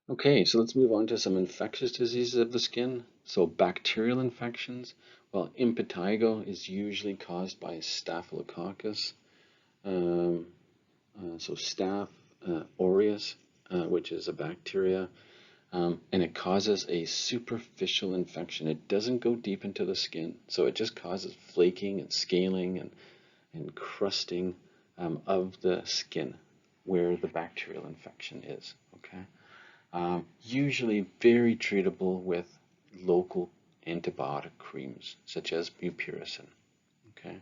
Okay, so let's move on to some infectious diseases of the skin. So bacterial infections, well, impetigo is usually caused by Staphylococcus. Um, so Staph aureus, which is a bacteria, and it causes a superficial infection. It doesn't go deep into the skin, so it just causes flaking and scaling and crusting of the skin where the bacterial infection is. Okay. Usually very treatable with local antibiotic creams, such as mupirocin. Okay,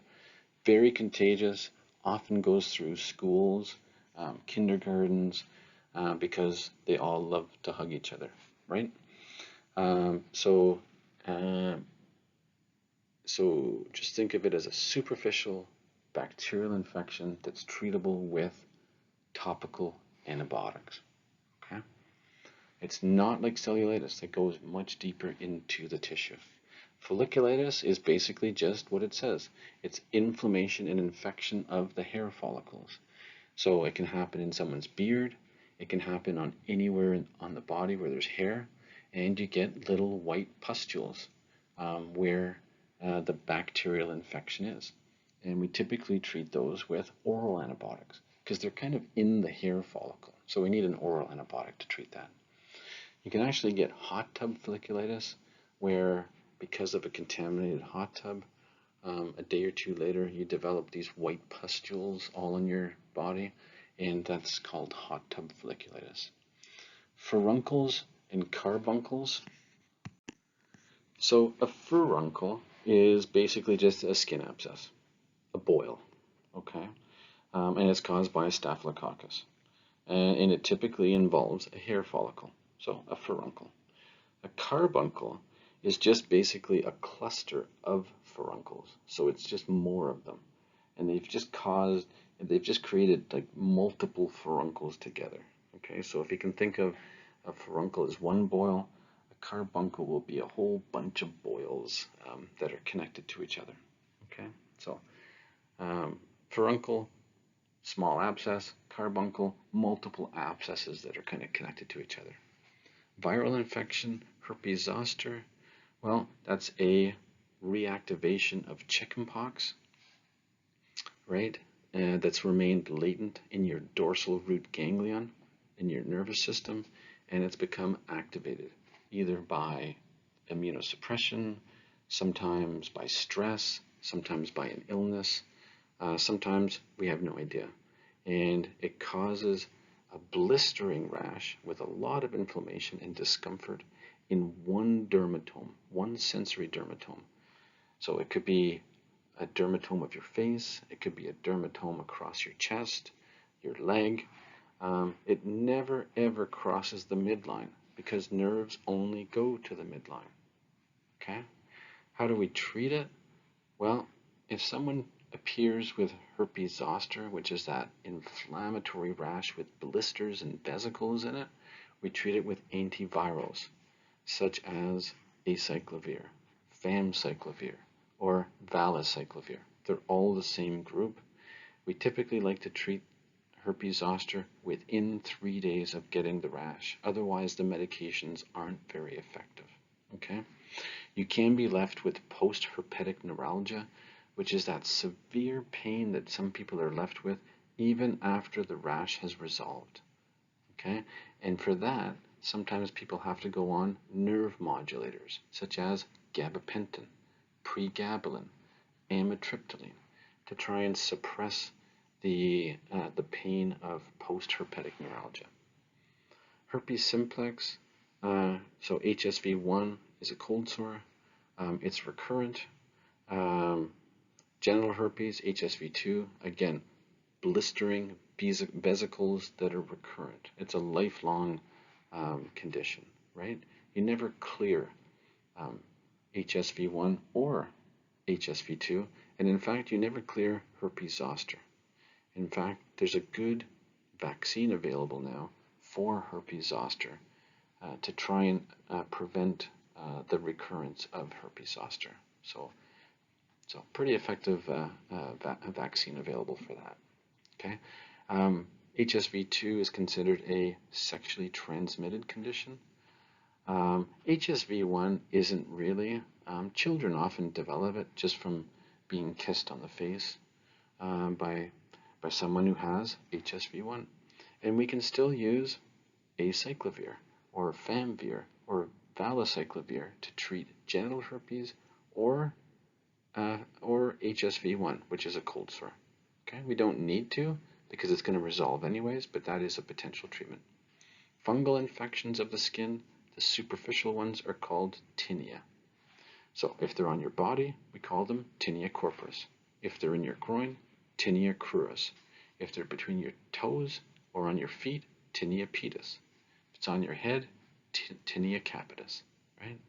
very contagious, often goes through schools, kindergartens, because they all love to hug each other, right? Um, so, uh, so just think of it as a superficial bacterial infection that's treatable with topical antibiotics. Okay. It's not like cellulitis that goes much deeper into the tissue. Folliculitis is basically just what it says. It's inflammation and infection of the hair follicles. So it can happen in someone's beard, it can happen on anywhere on the body where there's hair, and you get little white pustules where the bacterial infection is. And we typically treat those with oral antibiotics because they're kind of in the hair follicle. So we need an oral antibiotic to treat that. You can actually get hot tub folliculitis, where because of a contaminated hot tub, a day or two later you develop these white pustules all on your body, and that's called hot tub folliculitis. Furuncles and carbuncles. So a furuncle is basically just a skin abscess, a boil, okay? And it's caused by a staphylococcus. And it typically involves a hair follicle, so a furuncle. A carbuncle is just basically a cluster of furuncles, so it's just more of them, and they've just created like multiple furuncles together. Okay, so if you can think of a furuncle as one boil, a carbuncle will be a whole bunch of boils that are connected to each other. Okay, so furuncle, small abscess; carbuncle, multiple abscesses that are kind of connected to each other. Viral infection, herpes zoster, well, that's a reactivation of chickenpox, right? That's remained latent in your dorsal root ganglion in your nervous system, and it's become activated either by immunosuppression, sometimes by stress, sometimes by an illness, sometimes we have no idea. And it causes a blistering rash with a lot of inflammation and discomfort in one dermatome, one sensory dermatome. So it could be a dermatome of your face, it could be a dermatome across your chest, your leg. It never ever crosses the midline because nerves only go to the midline. Okay? How do we treat it? Well, if someone appears with herpes zoster, which is that inflammatory rash with blisters and vesicles in it, we treat it with antivirals such as acyclovir, famciclovir, or valacyclovir. They're all the same group. We typically like to treat herpes zoster within 3 days of getting the rash. Otherwise, the medications aren't very effective. Okay? You can be left with post-herpetic neuralgia, which is that severe pain that some people are left with even after the rash has resolved. Okay? And for that, sometimes people have to go on nerve modulators, such as gabapentin, pregabalin, amitriptyline, to try and suppress the pain of post-herpetic neuralgia. Herpes simplex, so HSV1 is a cold sore. It's recurrent. Genital herpes, HSV2, again, blistering vesicles that are recurrent. It's a lifelong condition, right? You never clear HSV1 or HSV2, and in fact, you never clear herpes zoster. In fact, there's a good vaccine available now for herpes zoster to try and prevent the recurrence of herpes zoster. Pretty effective vaccine available for that. Okay. HSV2 is considered a sexually transmitted condition. HSV1 isn't really. Children often develop it just from being kissed on the face by someone who has HSV1. And we can still use acyclovir or famvir or valacyclovir to treat genital herpes or HSV1, which is a cold sore. Okay, we don't need to because it's going to resolve anyways, but that is a potential treatment. Fungal infections of the skin, the superficial ones, are called tinea. So if they're on your body, we call them tinea corporis. If they're in your groin, tinea cruris. If they're between your toes or on your feet, tinea pedis. If it's on your head, tinea capitis, right?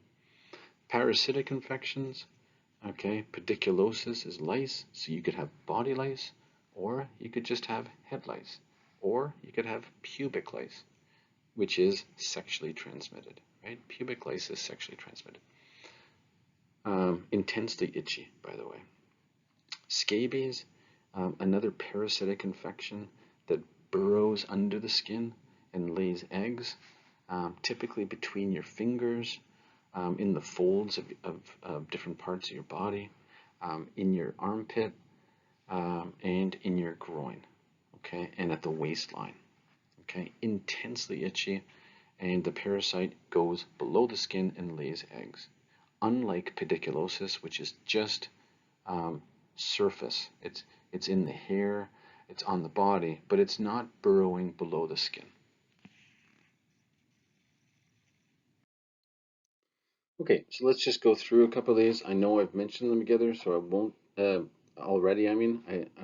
Parasitic infections, okay, pediculosis is lice, so you could have body lice, or you could just have head lice, or you could have pubic lice, which is sexually transmitted, right? Pubic lice is sexually transmitted. Intensely itchy, by the way. Scabies, another parasitic infection that burrows under the skin and lays eggs, typically between your fingers, in the folds of different parts of your body, in your armpit, and in your groin, okay, and at the waistline, okay, intensely itchy, and the parasite goes below the skin and lays eggs. Unlike pediculosis, which is just surface, it's in the hair, it's on the body, but it's not burrowing below the skin. Okay, so let's just go through a couple of these. I know I've mentioned them together, so I won't already. I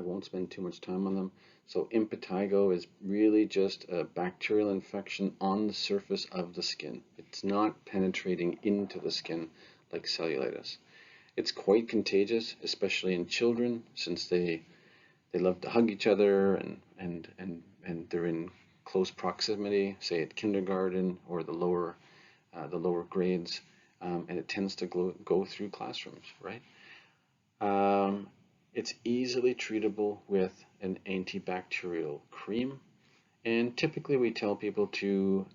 won't spend too much time on them. So impetigo is really just a bacterial infection on the surface of the skin. It's not penetrating into the skin like cellulitis. It's quite contagious, especially in children, since they love to hug each other and they're in close proximity, say at kindergarten or the lower grades, and it tends to go through classrooms, right? It's easily treatable with an antibacterial cream, and typically we tell people to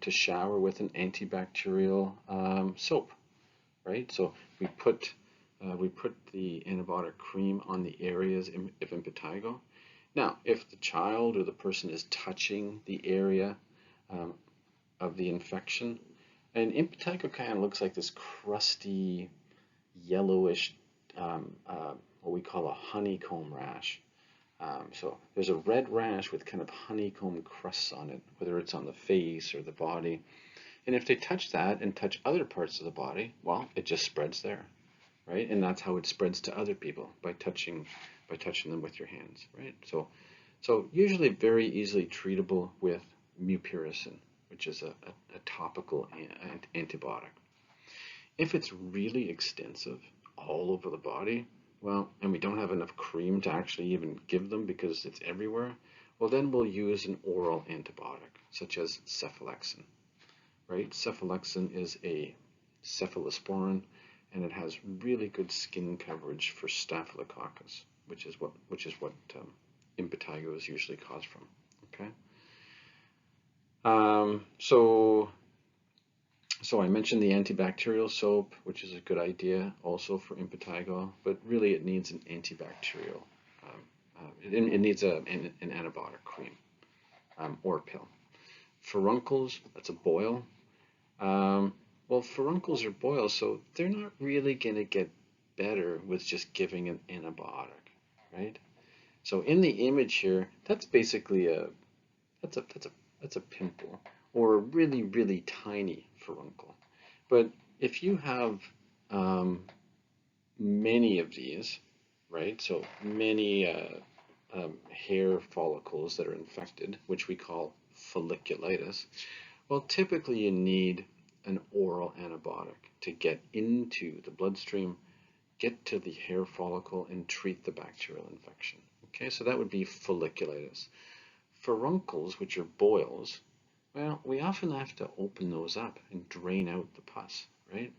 shower with an antibacterial soap, right? So we put the antibiotic cream on the areas of impetigo. Now, if the child or the person is touching the area of the infection, and impetigo kind of looks like this crusty, yellowish, what we call a honeycomb rash. So there's a red rash with kind of honeycomb crusts on it, whether it's on the face or the body. And if they touch that and touch other parts of the body, well, it just spreads there, right? And that's how it spreads to other people, by touching them with your hands, right? So usually very easily treatable with mupirocin, which is a topical antibiotic. If it's really extensive all over the body, well, and we don't have enough cream to actually even give them because it's everywhere, well, then we'll use an oral antibiotic, such as cephalexin, right? Cephalexin is a cephalosporin, and it has really good skin coverage for staphylococcus, which is what impetigo is usually caused from, okay? So I mentioned the antibacterial soap, which is a good idea also for impetigo, but really it needs an antibacterial. It needs an antibiotic cream or pill. Furuncles, that's a boil. Well, furuncles are boils, so they're not really going to get better with just giving an antibiotic, right? So in the image here, that's basically that's a pimple or a really, really tiny furuncle. But if you have many of these, right? So many hair follicles that are infected, which we call folliculitis. Well, typically you need an oral antibiotic to get into the bloodstream, get to the hair follicle, and treat the bacterial infection. Okay, so that would be folliculitis. Furuncles, which are boils, well, we often have to open those up and drain out the pus, right?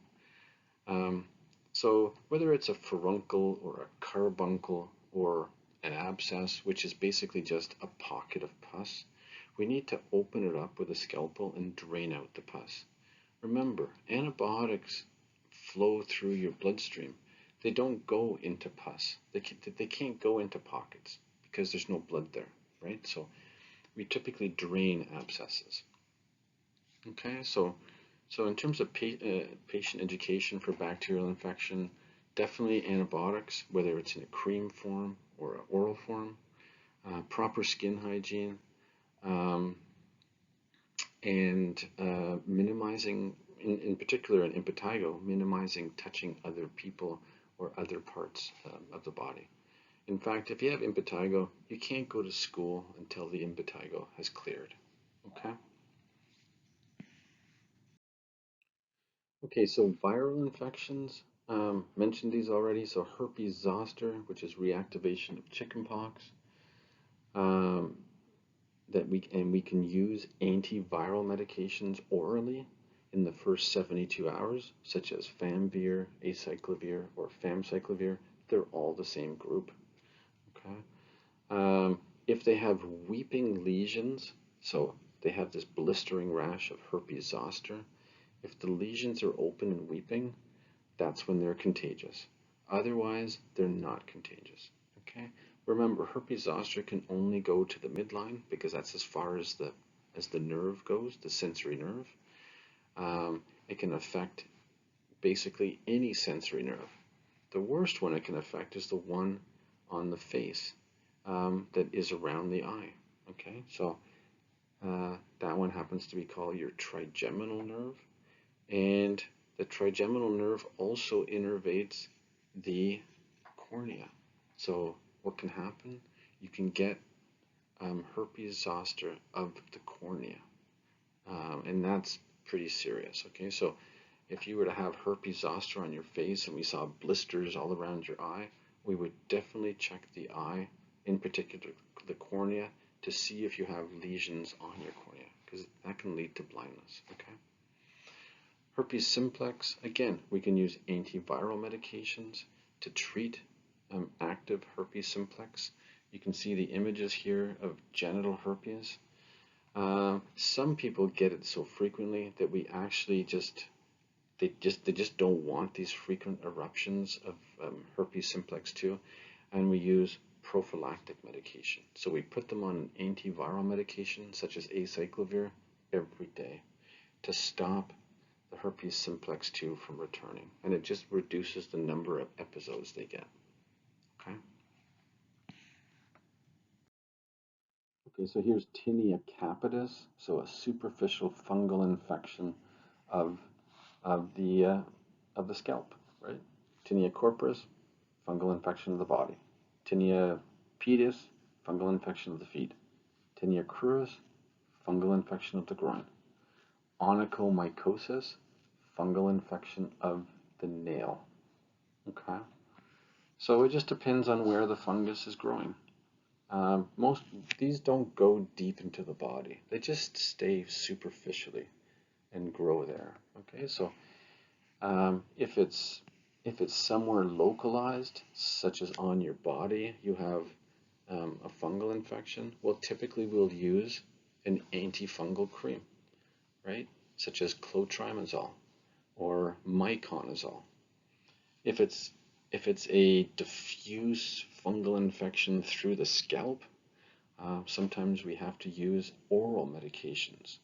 So whether it's a furuncle or a carbuncle or an abscess, which is basically just a pocket of pus, we need to open it up with a scalpel and drain out the pus. Remember, antibiotics flow through your bloodstream. They don't go into pus. They can't go into pockets because there's no blood there, right? So we typically drain abscesses. Okay, so in terms of patient education for bacterial infection, definitely antibiotics, whether it's in a cream form or an oral form, proper skin hygiene, um, and minimizing, in particular in impetigo, minimizing touching other people or other parts of the body. In fact, if you have impetigo, you can't go to school until the impetigo has cleared. Okay? Okay, so viral infections, mentioned these already. So herpes zoster, which is reactivation of chickenpox, um, we can use antiviral medications orally in the first 72 hours, such as Famvir, acyclovir, or famciclovir. They're all the same group. Okay. If they have weeping lesions, so they have this blistering rash of herpes zoster, if the lesions are open and weeping, that's when they're contagious. Otherwise, they're not contagious. Okay? Remember, herpes zoster can only go to the midline because that's as far as the nerve goes, the sensory nerve. It can affect basically any sensory nerve. The worst one it can affect is the one on the face that is around the eye. Okay, so that one happens to be called your trigeminal nerve, and the trigeminal nerve also innervates the cornea. So what can happen? You can get herpes zoster of the cornea, and that's pretty serious. Okay, so if you were to have herpes zoster on your face and we saw blisters all around your eye, we would definitely check the eye, in particular the cornea, to see if you have lesions on your cornea, because that can lead to blindness. Okay. Herpes simplex, again, we can use antiviral medications to treat active herpes simplex. You can see the images here of genital herpes. Some people get it so frequently that we actually they just don't want these frequent eruptions of herpes simplex 2, and we use prophylactic medication. So we put them on an antiviral medication such as acyclovir every day to stop the herpes simplex 2 from returning, and it just reduces the number of episodes they get. Okay. Okay, so here's tinea capitis, so a superficial fungal infection of of the uh, of the scalp, right? Tinea corporis, fungal infection of the body. Tinea pedis, fungal infection of the feet. Tinea cruris, fungal infection of the groin. Onychomycosis, fungal infection of the nail. Okay, so it just depends on where the fungus is growing. Most these don't go deep into the body; they just stay superficially and grow there. Okay, so if it's somewhere localized, such as on your body, you have a fungal infection, well, typically we'll use an antifungal cream, right? Such as clotrimazole or miconazole. If it's a diffuse fungal infection through the scalp, sometimes we have to use oral medications,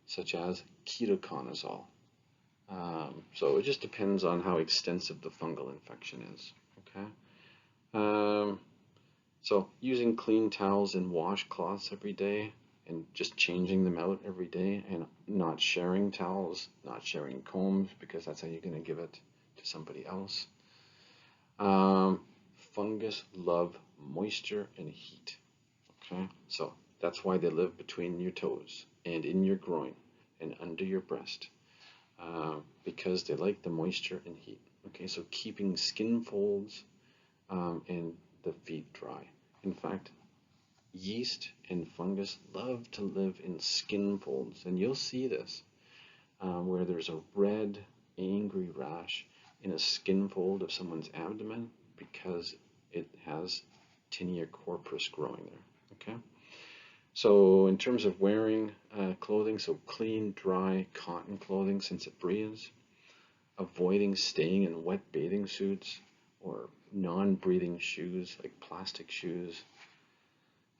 such as ketoconazole. So it just depends on how extensive the fungal infection is. Okay. So using clean towels and washcloths every day, and just changing them out every day, and not sharing towels, not sharing combs, because that's how you're going to give it to somebody else. Fungus love moisture and heat. Okay, so that's why they live between your toes and in your groin and under your breast, because they like the moisture and heat. Okay, so keeping skin folds and the feet dry. In fact, yeast and fungus love to live in skin folds, and you'll see this where there's a red, angry rash in a skin fold of someone's abdomen because it has tinea corporis growing there. Okay. So in terms of wearing clothing, so clean, dry cotton clothing since it breathes, avoiding staying in wet bathing suits or non-breathing shoes like plastic shoes.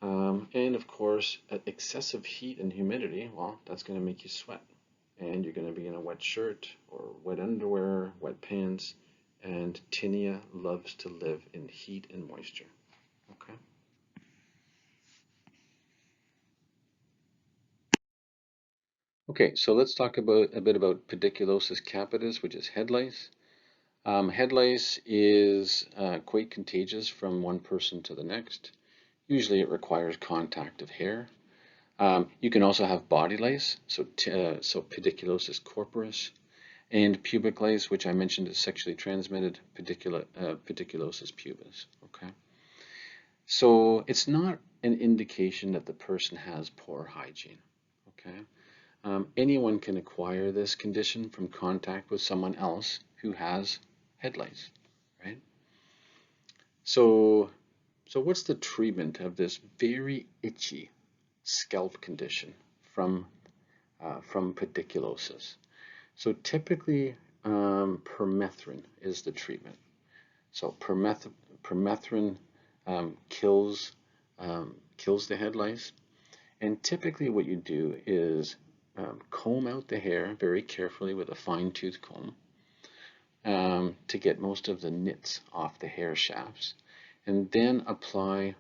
And of course, excessive heat and humidity, well, that's going to make you sweat. And you're going to be in a wet shirt or wet underwear, wet pants, and tinea loves to live in heat and moisture. Okay. Okay, so let's talk about a bit about pediculosis capitis, which is head lice. Head lice is quite contagious from one person to the next. Usually it requires contact of hair. You can also have body lice, so pediculosis corporis, and pubic lice, which I mentioned is sexually transmitted, pediculosis pubis. Okay, so it's not an indication that the person has poor hygiene. Okay, anyone can acquire this condition from contact with someone else who has head lice, right? So what's the treatment of this very itchy scalp condition from pediculosis? So typically, permethrin is the treatment. So permethrin kills the head lice, and typically what you do is comb out the hair very carefully with a fine-tooth comb to get most of the nits off the hair shafts, and then apply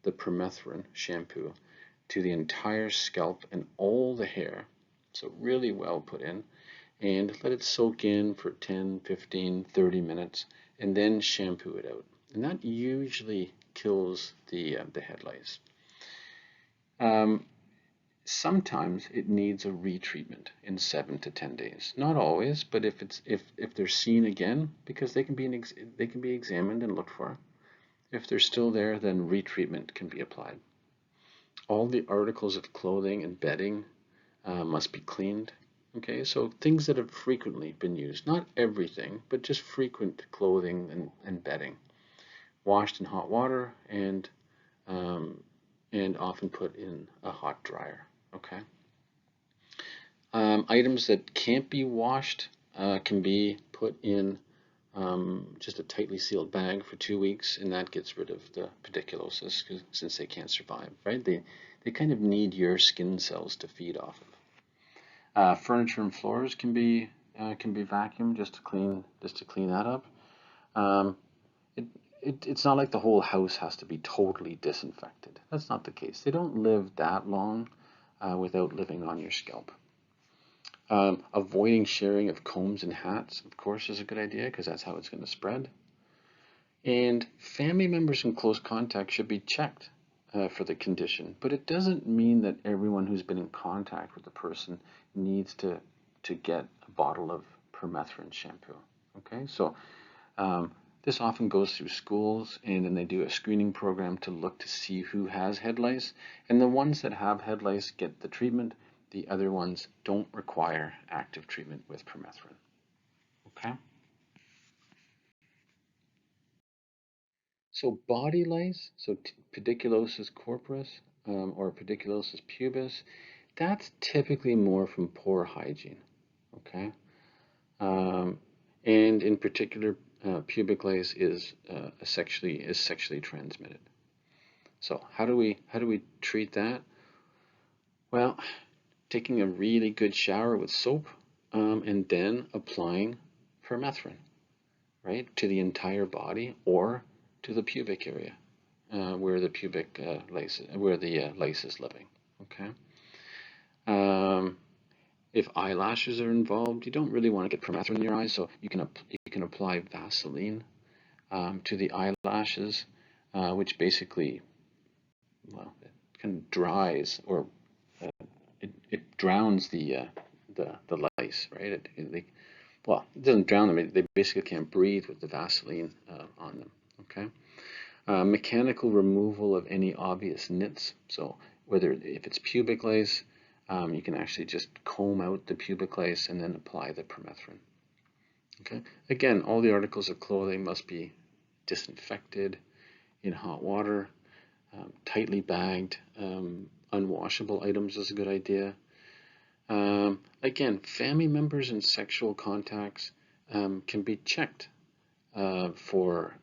the permethrin shampoo to the entire scalp and all the hair, so really well put in, and let it soak in for 10, 15, 30 minutes, and then shampoo it out. And that usually kills the head lice. Sometimes it needs a retreatment in 7 to 10 days. Not always, but if they're seen again, because they can be examined and looked for. If they're still there, then retreatment can be applied. All the articles of clothing and bedding must be cleaned. Okay, so things that have frequently been used, not everything, but just frequent clothing and bedding, washed in hot water and often put in a hot dryer. Okay. Items that can't be washed can be put in just a tightly sealed bag for 2 weeks, and that gets rid of the pediculosis since they can't survive, right? They kind of need your skin cells to feed off of. Furniture and floors can be vacuumed just to clean that up. It's not like the whole house has to be totally disinfected. That's not the case. They don't live that long without living on your scalp. Avoiding sharing of combs and hats, of course, is a good idea because that's how it's going to spread. And family members in close contact should be checked for the condition, but it doesn't mean that everyone who's been in contact with the person needs to get a bottle of permethrin shampoo. Okay, so this often goes through schools, and then they do a screening program to look to see who has head lice, and the ones that have head lice get the treatment. The other ones don't require active treatment with permethrin. Okay. So body lice, so pediculosis corporis or pediculosis pubis, that's typically more from poor hygiene. Okay. And in particular, pubic lice is sexually transmitted. So how do we treat that? Well, taking a really good shower with soap and then applying permethrin, right, to the entire body or to the pubic area where the pubic lice, where the lice is living. Okay. If eyelashes are involved, you don't really want to get permethrin in your eyes, so you can apply Vaseline to the eyelashes, which basically, well, it kind of dries or it drowns the lice, right? Well, it doesn't drown them. They basically can't breathe with the Vaseline on them. Okay. Mechanical removal of any obvious nits. So if it's pubic lice, you can actually just comb out the pubic lice and then apply the permethrin. Okay. Again, all the articles of clothing must be disinfected in hot water. tightly bagged, unwashable items is a good idea. Again, family members and sexual contacts can be checked for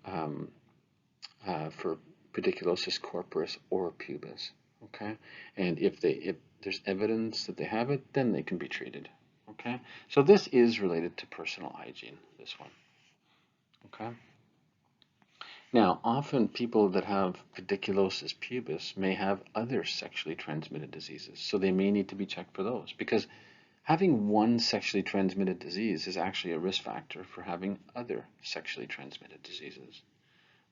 pediculosis corporis or pubis. Okay, and if there's evidence that they have it, then they can be treated. Okay, so this is related to personal hygiene. This one. Okay. Now, often people that have pediculosis pubis may have other sexually transmitted diseases, so they may need to be checked for those because having one sexually transmitted disease is actually a risk factor for having other sexually transmitted diseases,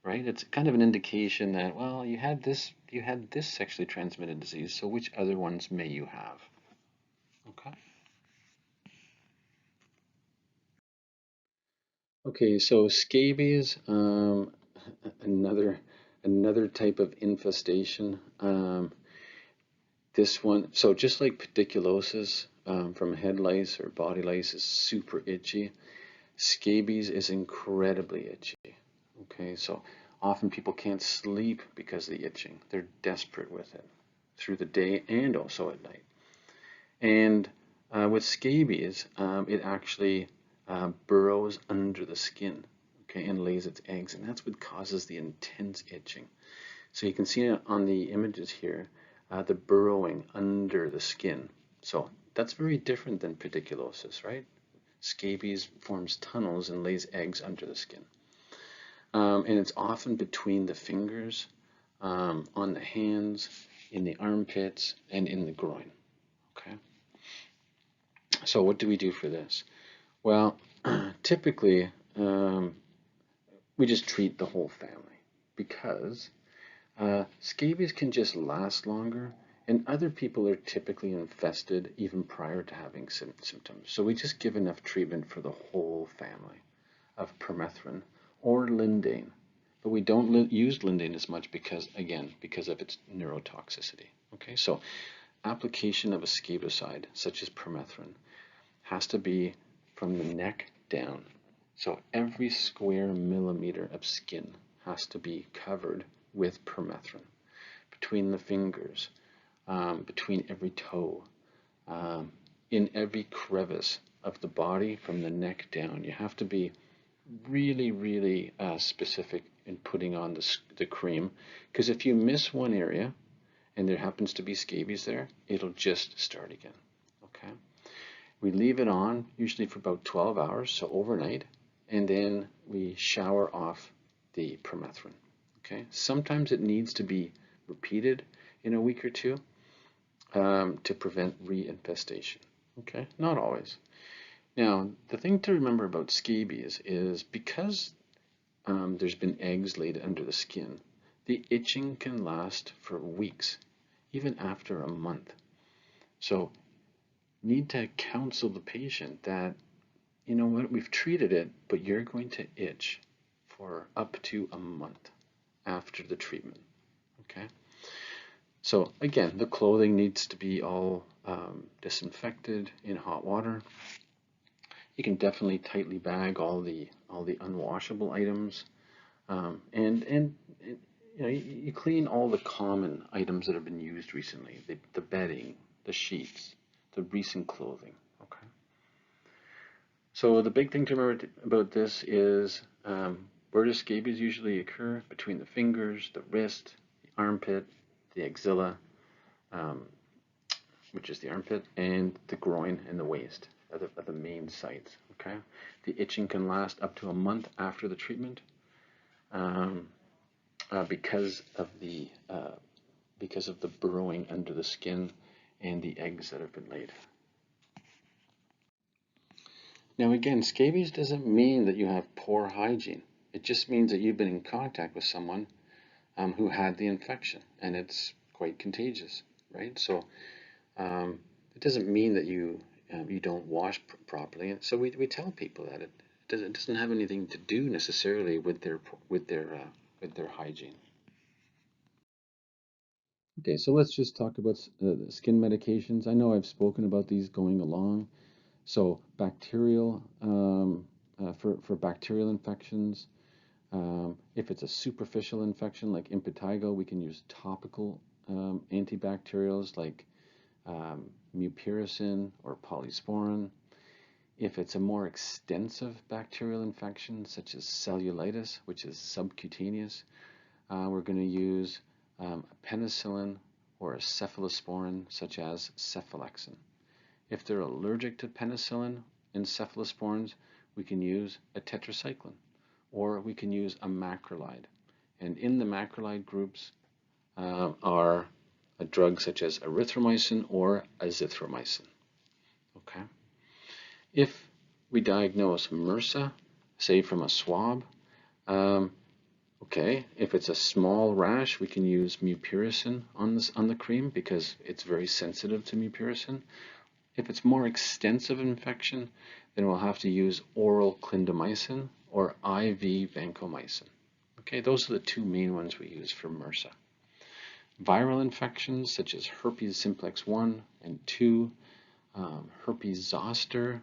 right? It's kind of an indication that, well, you had this sexually transmitted disease, so which other ones may you have? Okay. Okay, so scabies, another another type of infestation. This one, so just like pediculosis from head lice or body lice is super itchy, scabies is incredibly itchy. Okay, so often people can't sleep because of the itching. They're desperate with it through the day and also at night. And with scabies, it actually burrows under the skin, okay, and lays its eggs, and that's what causes the intense itching. So you can see on the images here, the burrowing under the skin. So that's very different than pediculosis, right? Scabies forms tunnels and lays eggs under the skin. And it's often between the fingers, on the hands, in the armpits, and in the groin. Okay. So what do we do for this? Well, typically, we just treat the whole family because scabies can just last longer, and other people are typically infested even prior to having symptoms. So we just give enough treatment for the whole family of permethrin or lindane. But we don't use lindane as much because, again, because of its neurotoxicity. Okay, so application of a scabicide, such as permethrin, has to be from the neck down. So every square millimeter of skin has to be covered with permethrin. Between the fingers, between every toe, in every crevice of the body from the neck down. You have to be really, really specific in putting on the cream, because if you miss one area and there happens to be scabies there, it'll just start again. Okay. We leave it on usually for about 12 hours, so overnight, and then we shower off the permethrin. Okay. Sometimes it needs to be repeated in a week or two to prevent reinfestation. Okay. Not always. Now, the thing to remember about scabies is because there's been eggs laid under the skin, the itching can last for weeks, even after a month. So, need to counsel the patient that, you know what, we've treated it, but you're going to itch for up to a month after the treatment. Okay? So, again, the clothing needs to be all disinfected in hot water. You can definitely tightly bag all the unwashable items, and you know you clean all the common items that have been used recently, the bedding, the sheets, the recent clothing. Okay. So the big thing to remember about this is where do scabies usually occur? Between the fingers, the wrist, the armpit, the axilla, um, which is the armpit, and the groin and the waist are the main sites. Okay, the itching can last up to a month after the treatment um, because of the burrowing under the skin and the eggs that have been laid. Now again, scabies doesn't mean that you have poor hygiene. It just means that you've been in contact with someone who had the infection, and it's quite contagious, right? So it doesn't mean that you don't wash properly. And so we tell people that it doesn't have anything to do necessarily with their hygiene. Okay, so let's just talk about skin medications. I know I've spoken about these going along. So bacterial for bacterial infections, If it's a superficial infection like impetigo, we can use topical antibacterials like mupirocin or polysporin. If it's a more extensive bacterial infection, such as cellulitis, which is subcutaneous, we're going to use a penicillin or a cephalosporin, such as cephalexin. If they're allergic to penicillin and cephalosporins, we can use a tetracycline, or we can use a macrolide. And in the macrolide groups are a drug such as erythromycin or azithromycin. Okay. If we diagnose MRSA, say from a swab, okay, if it's a small rash, we can use mupirocin on the cream because it's very sensitive to mupirocin. If it's more extensive infection, then we'll have to use oral clindamycin or IV vancomycin. Okay, those are the two main ones we use for MRSA. Viral infections such as herpes simplex 1 and 2, herpes zoster,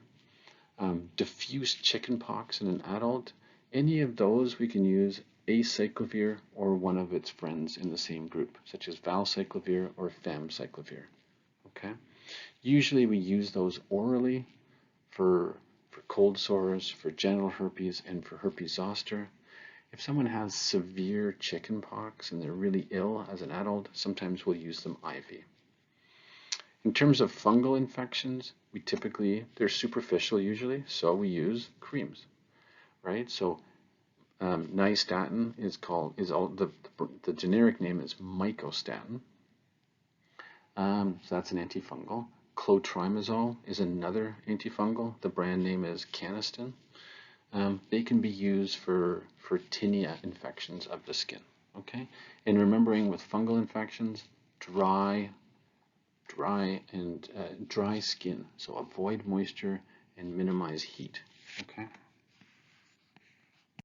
diffuse chickenpox in an adult, any of those we can use acyclovir or one of its friends in the same group, such as valcyclovir or famciclovir. Okay? Usually we use those orally for cold sores, for genital herpes, and for herpes zoster. If someone has severe chickenpox and they're really ill as an adult, sometimes we'll use them IV. In terms of fungal infections, they're superficial usually, so we use creams, right? So nystatin the generic name is mycostatin. So that's an antifungal. Clotrimazole is another antifungal. The brand name is Canesten. They can be used for tinea infections of the skin. Okay, and remembering with fungal infections, dry skin. So avoid moisture and minimize heat. Okay.